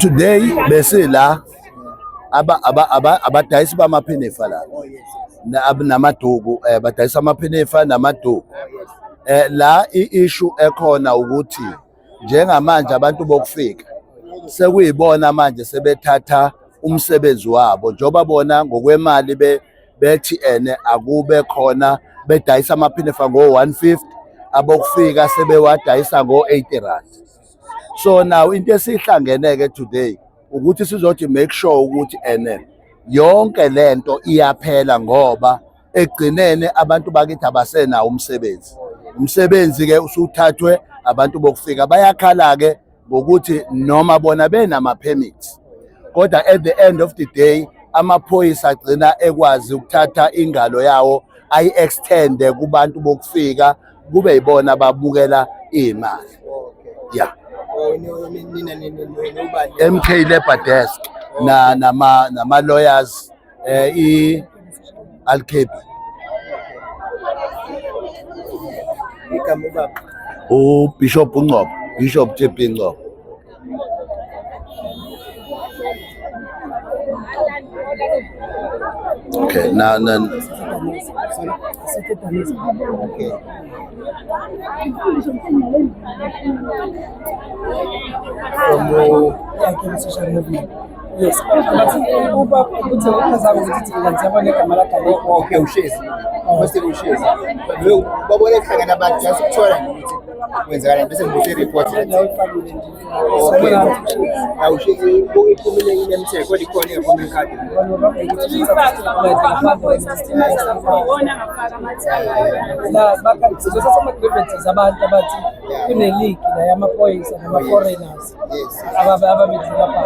today bese la abadayisi bamaphenefa la namaduku badayisa amaphenefa namaduku. La i-issue ekhona ukuthi njengamanje abantu bokufika sekuyibona manje sebethatha umsebenzi wabo njoba bona ngokwemali bethi akube khona bedayisa amaphenefa ngo-150 abokufika sebewadayisa ngo-80 rand. So now into esihlangeneke today ukuthi sizothi make sure ukuthi yonke lento iyaphela ngoba ekugcineni abantu bakithi abasenawo umsebenzi ke usuthathwe abantu bokufika bayakhala ke ngokuthi noma bona benama permits kodwa at the end of the day amaphoyisa agcina ekwazi ukuthatha ingalo yawo ayi-extende kubantu bokufika kube yibona ababukela imali. Yeah. MK Labour Desk nama lawyers i-Alkebi. Bishop Ngcobo, Bishop JP Ngcobo. Okay, now social movement. Yes. Okay, ushezi. Bese ushezi. Babone khangana abantu jasithola ukuthi kwenzakala bese ngibuse report. Okay. Awushezi iphumile inemthetho kodwa ikhona ecommunicate. La bakazisa sama grievances abantu abathi kune league la yamaphoyisa nama foreigners. Yes. Ababithi lapha.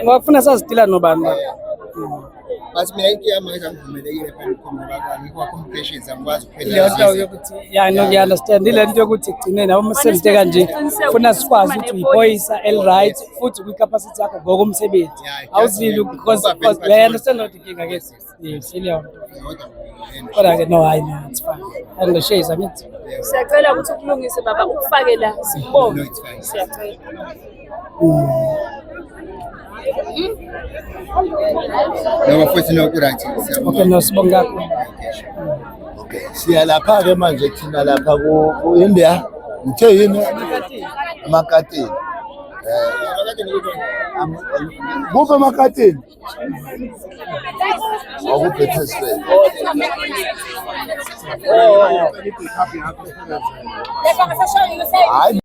Ngafuna sazidila nobani. Bathi mina inkinga manje angivumelekile phela ukukhomba ngikwa communications angikwazi kuphela into yokuthi no ngiunderstand ile nto yokuthi igcinene awumsebenzi kanje ufuna sikwazi ukuthi uyiphoyisa right futhi kwicapacity yakho ngokomsebenzi awuzili because I understand not inkinga ke siliyo kodwa ke no hayi it's fine angishayisa ngithi siyacela ukuthi ukulungise baba ukufake la sibonge siyacela. Noma futhi nokuraythi okay nosibonga. Okay siya lapha ke manje thina lapha ku India ngithe yini Makatini kuphi Makatini akuphethe hayi